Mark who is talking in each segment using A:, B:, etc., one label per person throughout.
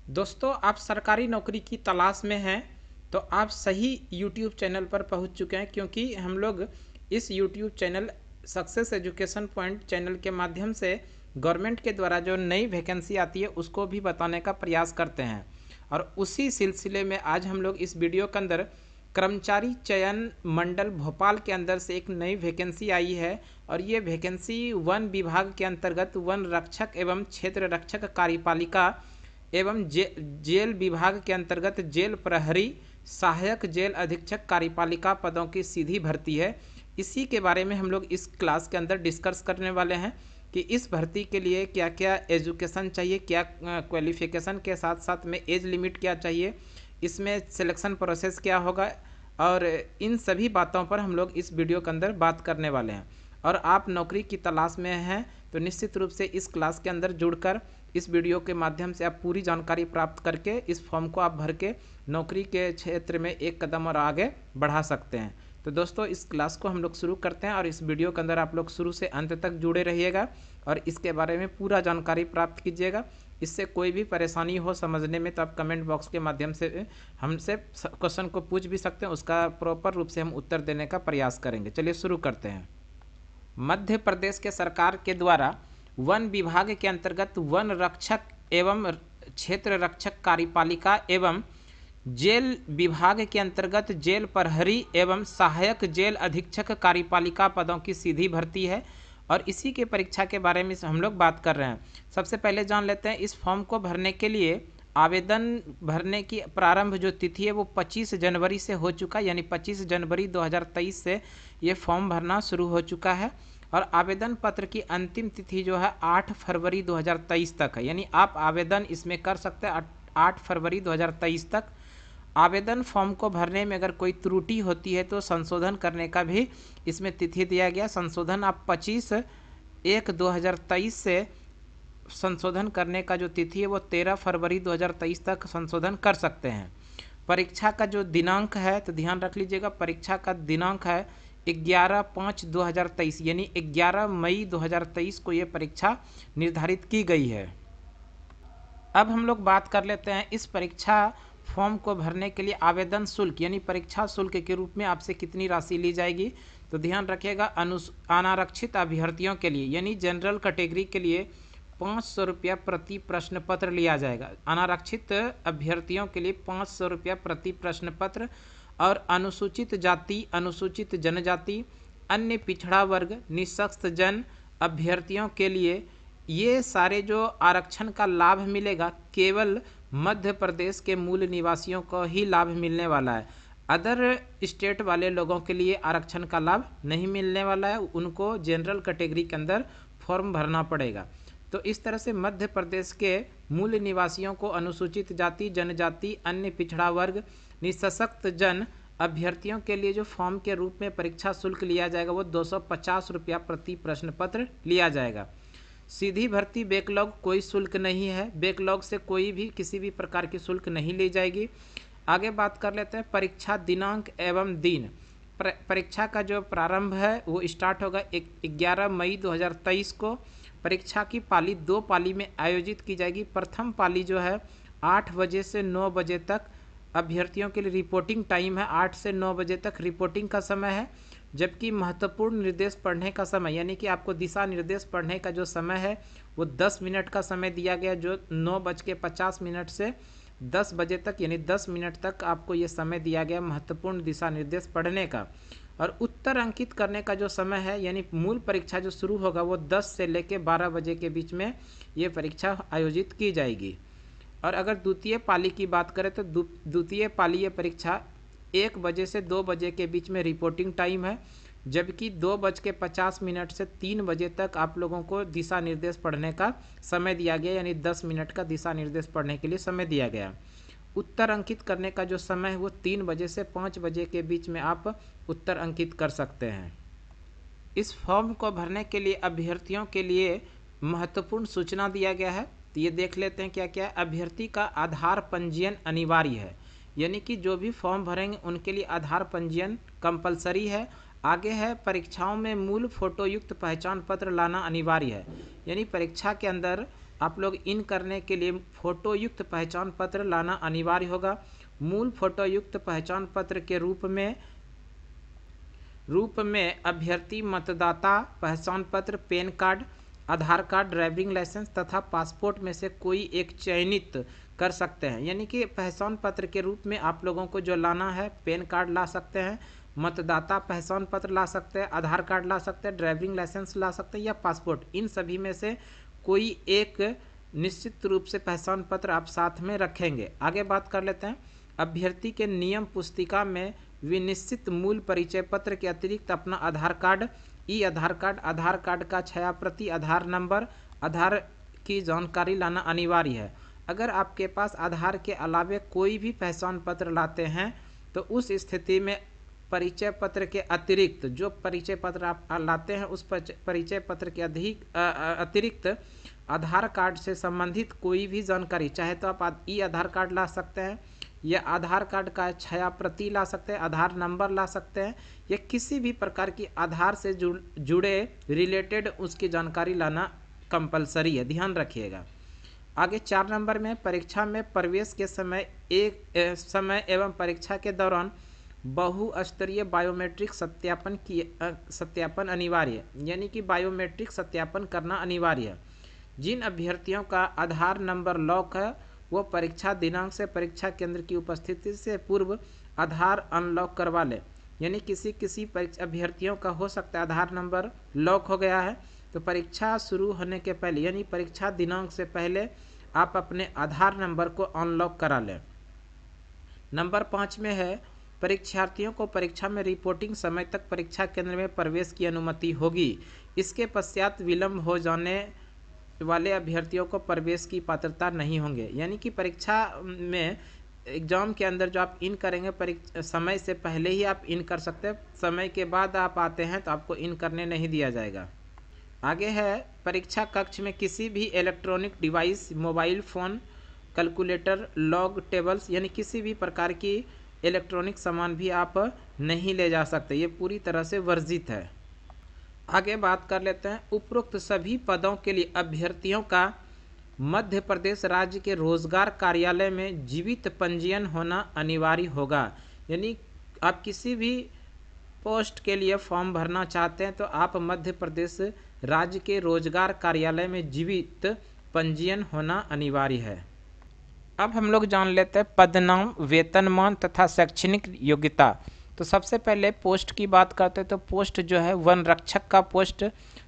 A: दोस्तों, आप सरकारी नौकरी की तलाश में हैं तो आप सही यूट्यूब चैनल पर पहुंच चुके हैं, क्योंकि हम लोग इस YouTube channel success education point channel के माध्यम से गवर्नमेंट के द्वारा जो नई वैकेंसी आती है उसको भी बताने का प्रयास करते हैं। और उसी सिलसिले में आज हम लोग इस वीडियो के अंदर कर्मचारी चयन मंडल भोपाल के अंदर से एक नई वैकेंसी आई है। और ये वैकेंसी वन विभाग के अंतर्गत वन रक्षक एवं क्षेत्र रक्षक कार्यपालिका एवं जेल विभाग के अंतर्गत जेल प्रहरी सहायक जेल अधीक्षक कार्यपालिका पदों की सीधी भर्ती है। इसी के बारे में हम लोग इस क्लास के अंदर डिस्कस करने वाले हैं कि इस भर्ती के लिए क्या क्या एजुकेशन चाहिए, क्या क्वालिफिकेशन के साथ साथ में एज लिमिट क्या चाहिए, इसमें सिलेक्शन प्रोसेस क्या होगा, और इन सभी बातों पर हम लोग इस वीडियो के अंदर बात करने वाले हैं। और आप नौकरी की तलाश में हैं तो निश्चित रूप से इस क्लास के अंदर जुड़कर इस वीडियो के माध्यम से आप पूरी जानकारी प्राप्त करके इस फॉर्म को आप भर के नौकरी के क्षेत्र में एक कदम और आगे बढ़ा सकते हैं। तो दोस्तों, इस क्लास को हम लोग शुरू करते हैं और इस वीडियो के अंदर आप लोग शुरू से अंत तक जुड़े रहिएगा और इसके बारे में पूरा जानकारी प्राप्त कीजिएगा। इससे कोई भी परेशानी हो समझने में तो आप कमेंट बॉक्स के माध्यम से हमसे क्वेश्चन को पूछ भी सकते हैं, उसका प्रॉपर रूप से हम उत्तर देने का प्रयास करेंगे। चलिए शुरू करते हैं। मध्य प्रदेश के सरकार के द्वारा वन विभाग के अंतर्गत वन रक्षक एवं क्षेत्र रक्षक कार्यपालिका एवं जेल विभाग के अंतर्गत जेल प्रहरी एवं सहायक जेल अधीक्षक कार्यपालिका पदों की सीधी भर्ती है। और इसी के परीक्षा के बारे में हम लोग बात कर रहे हैं। सबसे पहले जान लेते हैं, इस फॉर्म को भरने के लिए आवेदन भरने की प्रारंभ जो तिथि है वो 25 जनवरी से हो चुका है, यानी 25 जनवरी 2023 से ये फॉर्म भरना शुरू हो चुका है। और आवेदन पत्र की अंतिम तिथि जो है 8 फरवरी 2023 तक है, यानी आप आवेदन इसमें कर सकते हैं 8 फरवरी 2023 तक। आवेदन फॉर्म को भरने में अगर कोई त्रुटि होती है तो संशोधन करने का भी इसमें तिथि दिया गया। संशोधन आप 25/1/2023 से संशोधन करने का जो तिथि है वो 13 फरवरी 2023 तक संशोधन कर सकते हैं। परीक्षा का जो दिनांक है तो ध्यान रख लीजिएगा, परीक्षा का दिनांक है 11/5/2023, यानी 11 मई 2023 को ये परीक्षा निर्धारित की गई है। अब हम लोग बात कर लेते हैं इस परीक्षा फॉर्म को भरने के लिए आवेदन शुल्क यानी परीक्षा शुल्क के रूप में आपसे कितनी राशि ली जाएगी। तो ध्यान रखिएगा, अनारक्षित अभ्यर्थियों के लिए यानी जनरल कैटेगरी के लिए 500 रुपया प्रति प्रश्न पत्र लिया जाएगा। अनारक्षित अभ्यर्थियों के लिए 500 रुपया प्रति प्रश्न पत्र। और अनुसूचित जाति, अनुसूचित जनजाति, अन्य पिछड़ा वर्ग, निःशक्त जन अभ्यर्थियों के लिए ये सारे जो आरक्षण का लाभ मिलेगा केवल मध्य प्रदेश के मूल निवासियों को ही लाभ मिलने वाला है। अदर स्टेट वाले लोगों के लिए आरक्षण का लाभ नहीं मिलने वाला है, उनको जनरल कैटेगरी के अंदर फॉर्म भरना पड़ेगा। तो इस तरह से मध्य प्रदेश के मूल निवासियों को, अनुसूचित जाति, जनजाति, अन्य पिछड़ा वर्ग, निःशक्त जन अभ्यर्थियों के लिए जो फॉर्म के रूप में परीक्षा शुल्क लिया जाएगा वो 250 रुपया प्रति प्रश्न पत्र लिया जाएगा। सीधी भर्ती बैकलॉग कोई शुल्क नहीं है, बैकलॉग से कोई भी किसी भी प्रकार की शुल्क नहीं ली जाएगी। आगे बात कर लेते हैं परीक्षा दिनांक एवं दिन। परीक्षा का जो प्रारंभ है वो स्टार्ट होगा 11 मई 2023 को। परीक्षा की पाली 2 पाली में आयोजित की जाएगी। प्रथम पाली जो है 8 बजे से 9 बजे तक अभ्यर्थियों के लिए रिपोर्टिंग टाइम है, 8 से 9 बजे तक रिपोर्टिंग का समय है। जबकि महत्वपूर्ण निर्देश पढ़ने का समय यानी कि आपको दिशा निर्देश पढ़ने का जो समय है वो 10 मिनट का समय दिया गया, जो 9:50 से 10 बजे तक यानी 10 मिनट तक आपको ये समय दिया गया महत्वपूर्ण दिशा निर्देश पढ़ने का। और उत्तर अंकित करने का जो समय है यानी मूल परीक्षा जो शुरू होगा वो 10 से लेकर 12 बजे के बीच में ये परीक्षा आयोजित की जाएगी। और अगर द्वितीय पाली की बात करें तो द्वितीय पाली ये परीक्षा 1 बजे से 2 बजे के बीच में रिपोर्टिंग टाइम है, जबकि 2:50 से 3 बजे तक आप लोगों को दिशा निर्देश पढ़ने का समय दिया गया, यानी 10 मिनट का दिशा निर्देश पढ़ने के लिए समय दिया गया। उत्तर अंकित करने का जो समय है वो 3 बजे से 5 बजे के बीच में आप उत्तर अंकित कर सकते हैं। इस फॉर्म को भरने के लिए अभ्यर्थियों के लिए महत्वपूर्ण सूचना दिया गया है, तो ये देख लेते हैं क्या क्या। अभ्यर्थी का आधार पंजीयन अनिवार्य है, यानी कि जो भी फॉर्म भरेंगे उनके लिए आधार पंजीयन कंपलसरी है। आगे है परीक्षाओं में मूल फोटोयुक्त पहचान पत्र लाना अनिवार्य है, यानी परीक्षा के अंदर आप लोग इन करने के लिए फोटो युक्त पहचान पत्र लाना अनिवार्य होगा। मूल फोटो युक्त पहचान पत्र के रूप में अभ्यर्थी मतदाता पहचान पत्र, पैन कार्ड, आधार कार्ड, ड्राइविंग लाइसेंस तथा पासपोर्ट में से कोई एक चयनित कर सकते हैं। यानी कि पहचान पत्र के रूप में आप लोगों को जो लाना है, पैन कार्ड ला सकते हैं, मतदाता पहचान पत्र ला सकते हैं, आधार कार्ड ला सकते हैं, ड्राइविंग लाइसेंस ला सकते हैं या पासपोर्ट। इन सभी में से कोई एक निश्चित रूप से पहचान पत्र आप साथ में रखेंगे। आगे बात कर लेते हैं। अभ्यर्थी के नियम पुस्तिका में विनिश्चित मूल परिचय पत्र के अतिरिक्त अपना आधार कार्ड, ई आधार कार्ड, आधार कार्ड का छायाप्रति, आधार नंबर, आधार की जानकारी लाना अनिवार्य है। अगर आपके पास आधार के अलावे कोई भी पहचान पत्र लाते हैं तो उस स्थिति में परिचय पत्र के अतिरिक्त जो परिचय पत्र आप लाते हैं उस परिचय पत्र के अतिरिक्त आधार कार्ड से संबंधित कोई भी जानकारी, चाहे तो आप ई आधार कार्ड ला सकते हैं या आधार कार्ड का छायाप्रति ला सकते हैं, आधार नंबर ला सकते हैं या किसी भी प्रकार की आधार से जुड़े रिलेटेड उसकी जानकारी लाना कंपलसरी है, ध्यान रखिएगा। आगे 4 नंबर में परीक्षा में प्रवेश के समय एवं परीक्षा के दौरान बहुस्तरीय बायोमेट्रिक सत्यापन अनिवार्य है। यानी कि बायोमेट्रिक सत्यापन करना अनिवार्य है। जिन अभ्यर्थियों का आधार नंबर लॉक है वो परीक्षा दिनांक से परीक्षा केंद्र की उपस्थिति से पूर्व आधार अनलॉक करवा ले। यानी किसी अभ्यर्थियों का हो सकता है आधार नंबर लॉक हो गया है, तो परीक्षा शुरू होने के पहले यानी परीक्षा दिनांक से पहले आप अपने आधार नंबर को अनलॉक करा लें। नंबर 5 में है परीक्षार्थियों को परीक्षा में रिपोर्टिंग समय तक परीक्षा केंद्र में प्रवेश की अनुमति होगी। इसके पश्चात विलंब हो जाने वाले अभ्यर्थियों को प्रवेश की पात्रता नहीं होंगे। यानी कि परीक्षा में एग्जाम के अंदर जो आप इन करेंगे समय से पहले ही आप इन कर सकते हैं, समय के बाद आप आते हैं तो आपको इन करने नहीं दिया जाएगा। आगे है परीक्षा कक्ष में किसी भी electronic device, mobile phone, calculator, log tables यानी किसी भी प्रकार की इलेक्ट्रॉनिक सामान भी आप नहीं ले जा सकते, ये पूरी तरह से वर्जित है। आगे बात कर लेते हैं। उपरोक्त सभी पदों के लिए अभ्यर्थियों का मध्य प्रदेश राज्य के रोजगार कार्यालय में जीवित पंजीयन होना अनिवार्य होगा। यानी आप किसी भी पोस्ट के लिए फॉर्म भरना चाहते हैं तो आप मध्य प्रदेश राज्य के रोजगार कार्यालय में जीवित पंजीयन होना अनिवार्य है। अब हम लोग जान लेते हैं पदनाम, वेतनमान तथा शैक्षणिक योग्यता। तो सबसे पहले पोस्ट की बात करते हैं तो पोस्ट जो है वन रक्षक का पोस्ट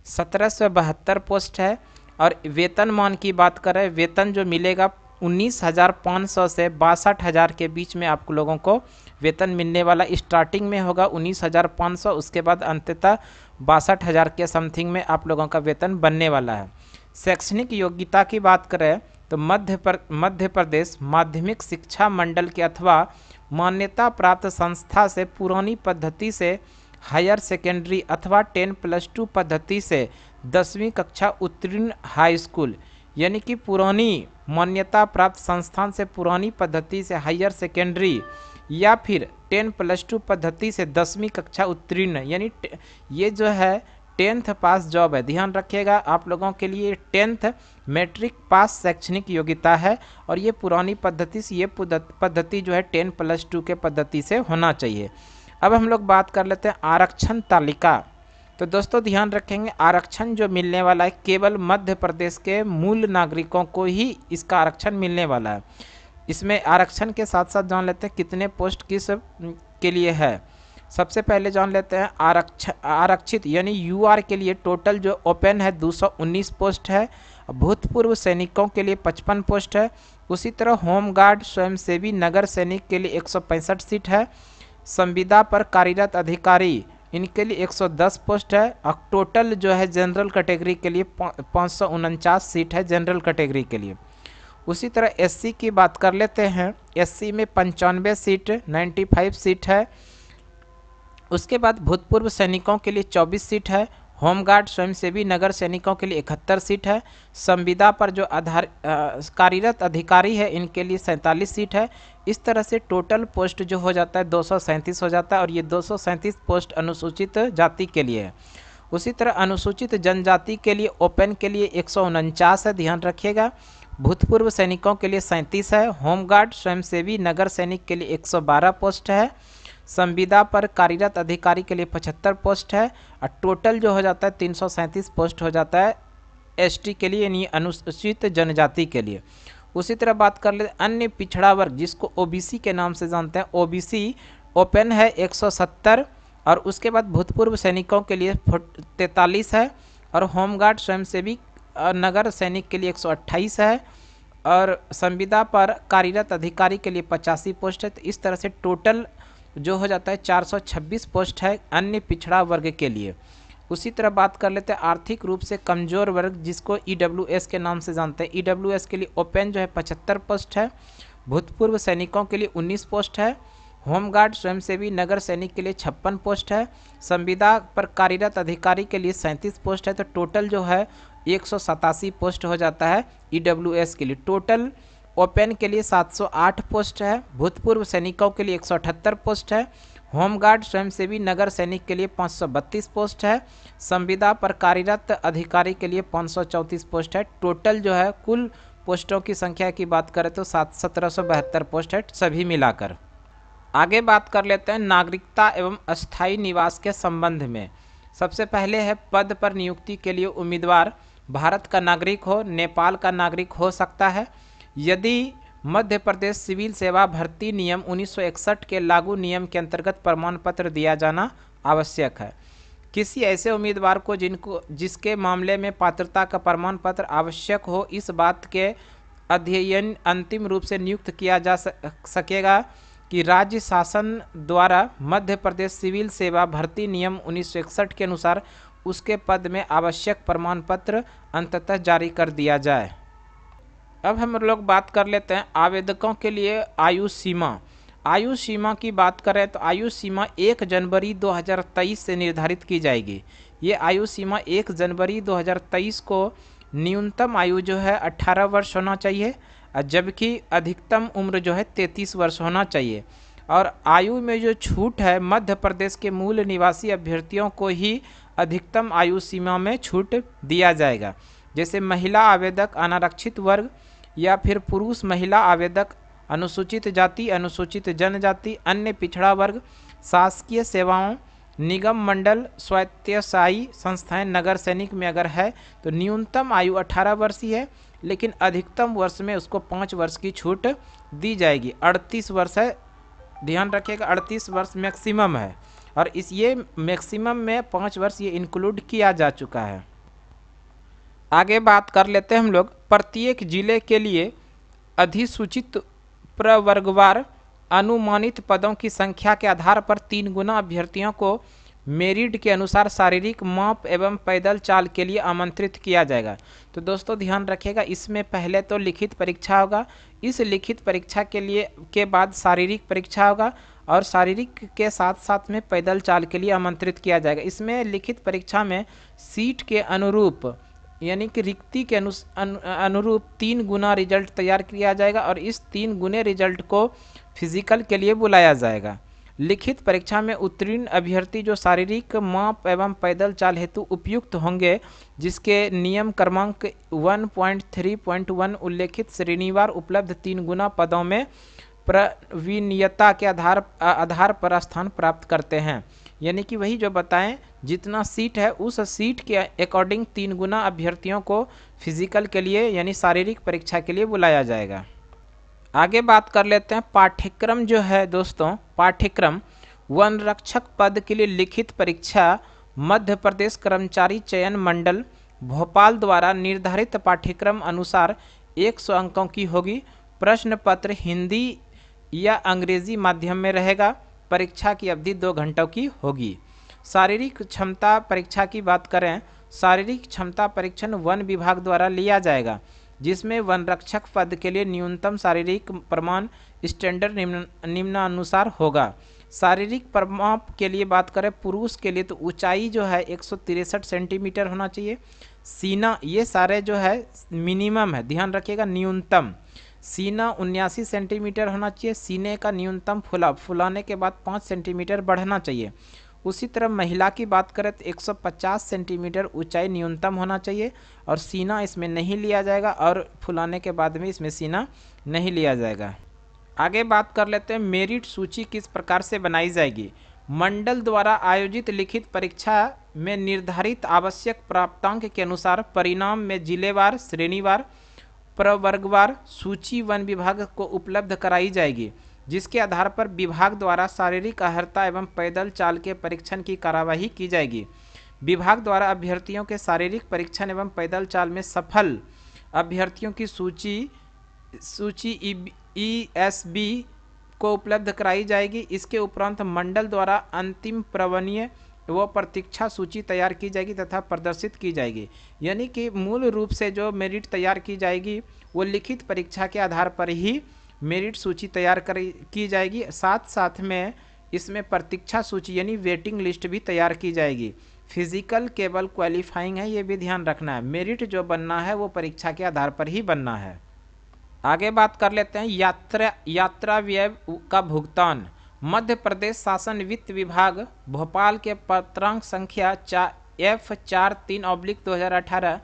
A: 1772 पोस्ट है। और वेतनमान की बात करें, वेतन जो मिलेगा 19,500 से 62,000 के बीच में आप लोगों को वेतन मिलने वाला। स्टार्टिंग में होगा 19,500, उसके बाद अंततः 62,000 के समथिंग में आप लोगों का वेतन बनने वाला है। शैक्षणिक योग्यता की बात करें तो मध्य प्रदेश माध्यमिक शिक्षा मंडल के अथवा मान्यता प्राप्त संस्था से पुरानी पद्धति से हायर सेकेंडरी अथवा 10+2 पद्धति से 10वीं कक्षा उत्तीर्ण हाई स्कूल, यानी कि पुरानी मान्यता प्राप्त संस्थान से पुरानी पद्धति से हायर सेकेंडरी या फिर 10+2 पद्धति से 10वीं कक्षा उत्तीर्ण, यानी ये जो है 10th पास जॉब है। ध्यान रखिएगा, आप लोगों के लिए 10th मैट्रिक पास शैक्षणिक योग्यता है और ये पुरानी पद्धति से, ये पद्धति जो है 10+2 के पद्धति से होना चाहिए। अब हम लोग बात कर लेते हैं आरक्षण तालिका। तो दोस्तों ध्यान रखेंगे, आरक्षण जो मिलने वाला है केवल मध्य प्रदेश के मूल नागरिकों को ही इसका आरक्षण मिलने वाला है। इसमें आरक्षण के साथ साथ जान लेते हैं कितने पोस्ट किस के लिए है। सबसे पहले जान लेते हैं आरक्षित यानी यूआर के लिए टोटल जो ओपन है 219 पोस्ट है। भूतपूर्व सैनिकों के लिए 55 पोस्ट है। उसी तरह होमगार्ड, स्वयंसेवी, नगर सैनिक के लिए 165 सीट है। संविदा पर कार्यरत अधिकारी इनके लिए 110 पोस्ट है। और टोटल जो है जनरल कैटेगरी के लिए 549 सीट है जनरल कैटेगरी के लिए। उसी तरह एससी की बात कर लेते हैं। एससी में 95 सीट 95 सीट है। उसके बाद भूतपूर्व सैनिकों के लिए 24 सीट है। होमगार्ड, स्वयंसेवी, नगर सैनिकों के लिए 71 सीट है। संविदा पर जो कार्यरत अधिकारी है इनके लिए 47 सीट है। इस तरह से टोटल पोस्ट जो हो जाता है 237 हो जाता है और ये 237 पोस्ट अनुसूचित जाति के लिए है। उसी तरह अनुसूचित जनजाति के लिए ओपन के लिए 149 है, ध्यान रखिएगा। भूतपूर्व सैनिकों के लिए 37 है। होमगार्ड स्वयंसेवी नगर सैनिक के लिए 112 पोस्ट है। संविदा पर कार्यरत अधिकारी के लिए 75 पोस्ट है। और टोटल जो हो जाता है 337 पोस्ट हो जाता है एसटी के लिए, यानी अनुसूचित जनजाति के लिए। उसी तरह बात कर ले अन्य पिछड़ा वर्ग जिसको ओबीसी के नाम से जानते हैं, ओबीसी ओपन है 170 और उसके बाद भूतपूर्व सैनिकों के लिए 43 है और होमगार्ड स्वयंसेवी नगर सैनिक के लिए 128 है और संविदा पर कार्यरत अधिकारी के लिए 85 पोस्ट है। तो इस तरह से टोटल जो हो जाता है 426 पोस्ट है अन्य पिछड़ा वर्ग के लिए। उसी तरह बात कर लेते हैं आर्थिक रूप से कमजोर वर्ग जिसको ईडब्ल्यूएस के नाम से जानते हैं। ईडब्ल्यूएस के लिए ओपन जो है 75 पोस्ट है। भूतपूर्व सैनिकों के लिए 19 पोस्ट है। होमगार्ड स्वयंसेवी नगर सैनिक के लिए 56 पोस्ट है। संविदा पर कार्यरत अधिकारी के लिए 37 पोस्ट है। तो टोटल जो है 187 पोस्ट हो जाता है ईडब्ल्यूएस के लिए। टोटल ओपन के लिए 708 पोस्ट है। भूतपूर्व सैनिकों के लिए 178 पोस्ट है। होमगार्ड स्वयंसेवी नगर सैनिक के लिए 532 पोस्ट है। संविदा पर कार्यरत अधिकारी के लिए 534 पोस्ट है। टोटल जो है कुल पोस्टों की संख्या की बात करें तो 1772 पोस्ट है सभी मिलाकर। आगे बात कर लेते हैं नागरिकता एवं अस्थायी निवास के संबंध में। सबसे पहले है पद पर नियुक्ति के लिए उम्मीदवार भारत का नागरिक हो, नेपाल का नागरिक हो सकता है। यदि मध्य प्रदेश सिविल सेवा भर्ती नियम 1961 के लागू नियम के अंतर्गत प्रमाण पत्र दिया जाना आवश्यक है। किसी ऐसे उम्मीदवार को जिसके मामले में पात्रता का प्रमाण पत्र आवश्यक हो, इस बात के अध्ययन अंतिम रूप से नियुक्त किया जा सकेगा कि राज्य शासन द्वारा मध्य प्रदेश सिविल सेवा भर्ती नियम 1961 के अनुसार उसके पद में आवश्यक प्रमाण पत्र अंततः जारी कर दिया जाए। अब हम लोग बात कर लेते हैं आवेदकों के लिए आयु सीमा। आयु सीमा की बात करें तो आयु सीमा 1 जनवरी 2023 से निर्धारित की जाएगी। ये आयु सीमा 1 जनवरी 2023 को न्यूनतम आयु जो है 18 वर्ष होना चाहिए, जबकि अधिकतम उम्र जो है 33 वर्ष होना चाहिए। और आयु में जो छूट है मध्य प्रदेश के मूल निवासी अभ्यर्थियों को ही अधिकतम आयु सीमा में छूट दिया जाएगा। जैसे महिला आवेदक, अनारक्षित वर्ग या फिर पुरुष महिला आवेदक, अनुसूचित जाति, अनुसूचित जनजाति, अन्य पिछड़ा वर्ग, शासकीय सेवाओं, निगम मंडल, स्वायत्तशासी संस्थाएं, नगर सैनिक में अगर है तो न्यूनतम आयु 18 वर्ष ही है, लेकिन अधिकतम वर्ष में उसको 5 वर्ष की छूट दी जाएगी। 38 वर्ष है, ध्यान रखिएगा 38 वर्ष मैक्सिमम है और ये मैक्सिमम में 5 वर्ष ये इंक्लूड किया जा चुका है। आगे बात कर लेते हैं हम लोग प्रत्येक जिले के लिए अधिसूचित प्रवर्गवार अनुमानित पदों की संख्या के आधार पर 3 गुना अभ्यर्थियों को मेरिट के अनुसार शारीरिक माप एवं पैदल चाल के लिए आमंत्रित किया जाएगा। तो दोस्तों ध्यान रखिएगा, इसमें पहले तो लिखित परीक्षा होगा, इस लिखित परीक्षा के बाद शारीरिक परीक्षा होगा और शारीरिक के साथ साथ में पैदल चाल के लिए आमंत्रित किया जाएगा। इसमें लिखित परीक्षा में सीट के अनुरूप यानी कि रिक्ति के अनुरूप 3 गुना रिजल्ट तैयार किया जाएगा और इस 3 गुने रिजल्ट को फिजिकल के लिए बुलाया जाएगा। लिखित परीक्षा में उत्तीर्ण अभ्यर्थी जो शारीरिक माप एवं पैदल चाल हेतु उपयुक्त होंगे, जिसके नियम क्रमांक 1.3.1 उल्लेखित श्रेणीवार उपलब्ध 3 गुना पदों में प्रवीणीयता के आधार पर स्थान प्राप्त करते हैं। यानी कि वही जो बताएं जितना सीट है उस सीट के अकॉर्डिंग 3 गुना अभ्यर्थियों को फिजिकल के लिए यानी शारीरिक परीक्षा के लिए बुलाया जाएगा। आगे बात कर लेते हैं पाठ्यक्रम जो है दोस्तों, पाठ्यक्रम वन रक्षक पद के लिए लिखित परीक्षा मध्य प्रदेश कर्मचारी चयन मंडल भोपाल द्वारा निर्धारित पाठ्यक्रम अनुसार 100 अंकों की होगी। प्रश्न पत्र हिंदी या अंग्रेजी माध्यम में रहेगा। परीक्षा की अवधि 2 घंटों की होगी। शारीरिक क्षमता परीक्षा की बात करें, शारीरिक क्षमता परीक्षण वन विभाग द्वारा लिया जाएगा, जिसमें वन रक्षक पद के लिए न्यूनतम शारीरिक प्रमाण स्टैंडर्ड निम्नानुसार होगा। शारीरिक प्रमाप के लिए बात करें पुरुष के लिए तो ऊंचाई जो है 163 सेंटीमीटर होना चाहिए। सीना ये सारे जो है मिनिमम है, ध्यान रखिएगा न्यूनतम। सीना 79 सेंटीमीटर होना चाहिए। सीने का न्यूनतम फुलाने के बाद 5 सेंटीमीटर बढ़ना चाहिए। उसी तरह महिला की बात करें तो 150 सेंटीमीटर ऊंचाई न्यूनतम होना चाहिए और सीना इसमें नहीं लिया जाएगा और फुलाने के बाद में इसमें सीना नहीं लिया जाएगा। आगे बात कर लेते हैं मेरिट सूची किस प्रकार से बनाई जाएगी। मंडल द्वारा आयोजित लिखित परीक्षा में निर्धारित आवश्यक प्राप्तांक के अनुसार परिणाम में जिलेवार, श्रेणीवार, प्रवर्गवार सूची वन विभाग को उपलब्ध कराई जाएगी, जिसके आधार पर विभाग द्वारा शारीरिक अर्हता एवं पैदल चाल के परीक्षण की कार्यवाही की जाएगी। विभाग द्वारा अभ्यर्थियों के शारीरिक परीक्षण एवं पैदल चाल में सफल अभ्यर्थियों की सूची ESB को उपलब्ध कराई जाएगी। इसके उपरांत मंडल द्वारा अंतिम प्रवणीय व प्रतीक्षा सूची तैयार की जाएगी तथा प्रदर्शित की जाएगी। यानी कि मूल रूप से जो मेरिट तैयार की जाएगी वो लिखित परीक्षा के आधार पर ही मेरिट सूची तैयार की जाएगी। साथ साथ में इसमें प्रतीक्षा सूची यानी वेटिंग लिस्ट भी तैयार की जाएगी। फिजिकल केवल क्वालिफाइंग है, ये भी ध्यान रखना है। मेरिट जो बनना है वो परीक्षा के आधार पर ही बनना है। आगे बात कर लेते हैं यात्रा व्यय का भुगतान। मध्य प्रदेश शासन वित्त विभाग भोपाल के पत्रांक संख्या F43/2018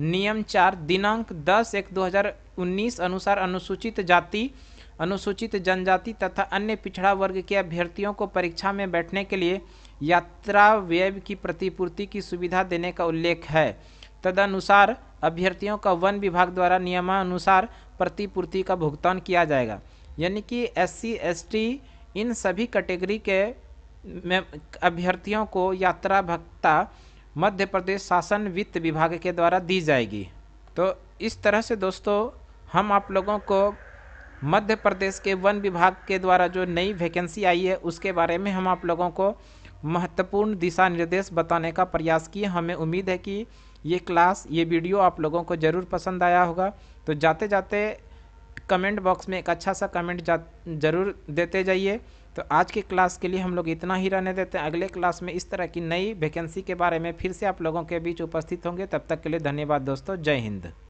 A: नियम 4 दिनांक 10/1/2019 अनुसार अनुसूचित जाति, अनुसूचित जनजाति तथा अन्य पिछड़ा वर्ग के अभ्यर्थियों को परीक्षा में बैठने के लिए यात्रा व्यय की प्रतिपूर्ति की सुविधा देने का उल्लेख है। तदनुसार अभ्यर्थियों का वन विभाग द्वारा नियमानुसार प्रतिपूर्ति का भुगतान किया जाएगा। यानी कि SC ST इन सभी कैटेगरी के अभ्यर्थियों को यात्रा भत्ता मध्य प्रदेश शासन वित्त विभाग के द्वारा दी जाएगी। तो इस तरह से दोस्तों हम आप लोगों को मध्य प्रदेश के वन विभाग के द्वारा जो नई वैकेंसी आई है उसके बारे में हम आप लोगों को महत्वपूर्ण दिशा निर्देश बताने का प्रयास किए। हमें उम्मीद है कि ये वीडियो आप लोगों को ज़रूर पसंद आया होगा। तो जाते जाते कमेंट बॉक्स में एक अच्छा सा कमेंट ज़रूर देते जाइए। तो आज की क्लास के लिए हम लोग इतना ही रहने देते हैं। अगले क्लास में इस तरह की नई वैकेंसी के बारे में फिर से आप लोगों के बीच उपस्थित होंगे। तब तक के लिए धन्यवाद दोस्तों। जय हिंद।